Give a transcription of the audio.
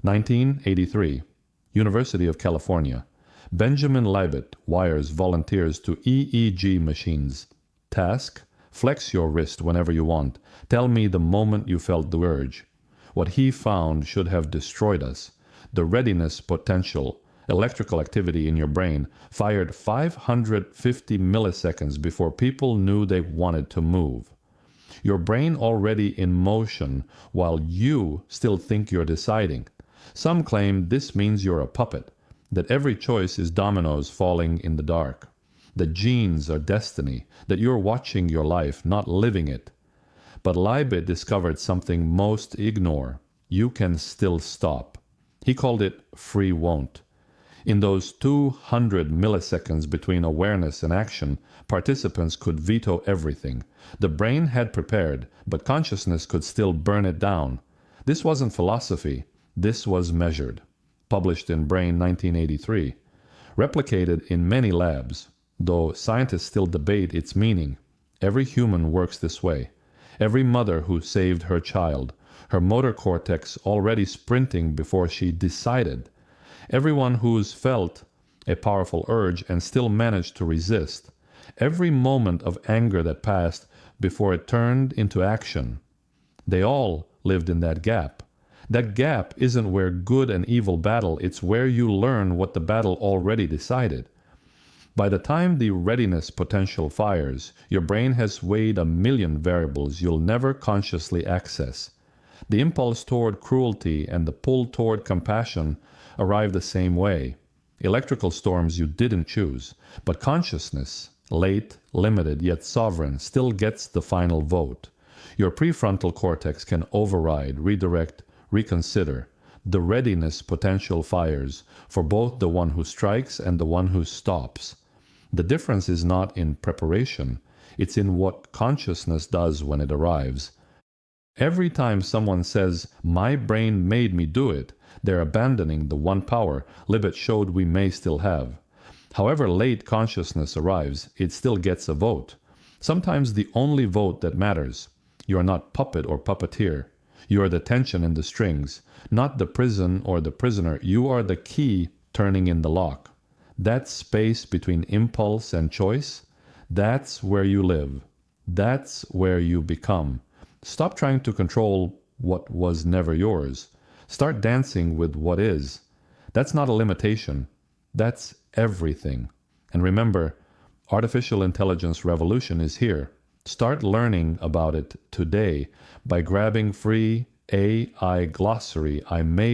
1983. University of California. Benjamin Libet wires volunteers to EEG machines. Task: flex your wrist whenever you want. Tell me the moment you felt the urge. What he found should have destroyed us. The readiness potential, electrical activity in your brain, fired 550 milliseconds before people knew they wanted to move. Your brain already in motion while you still think you're deciding. Some claim this means you're a puppet, that every choice is dominoes falling in the dark, that genes are destiny, that you're watching your life, not living it. But Libet discovered something most ignore. You can still stop. He called it free won't. In those 200 milliseconds between awareness and action, participants could veto everything. The brain had prepared, but consciousness could still burn it down. This wasn't philosophy. This was measured. Published in Brain 1983. Replicated in many labs, though scientists still debate its meaning. Every human works this way. Every mother who saved her child, her motor cortex already sprinting before she decided. Everyone who's felt a powerful urge and still managed to resist. Every moment of anger that passed before it turned into action. They all lived in that gap. That gap isn't where good and evil battle, it's where you learn what the battle already decided. By the time the readiness potential fires, your brain has weighed 1,000,000 variables you'll never consciously access. The impulse toward cruelty and the pull toward compassion arrive the same way. Electrical storms you didn't choose, but consciousness, late, limited, yet sovereign, still gets the final vote. Your prefrontal cortex can override, redirect, reconsider. The readiness potential fires for both the one who strikes and the one who stops. The difference is not in preparation, it's in what consciousness does when it arrives. Every time someone says, "My brain made me do it," they're abandoning the one power Libet showed we may still have. However late consciousness arrives, it still gets a vote. Sometimes the only vote that matters. You are not puppet or puppeteer. You are the tension in the strings, not the prison or the prisoner. You are the key turning in the lock. That space between impulse and choice, that's where you live. That's where you become. Stop trying to control what was never yours. Start dancing with what is. That's not a limitation. That's everything. And remember, artificial intelligence revolution is here. Start learning about it today by grabbing free AI glossary I made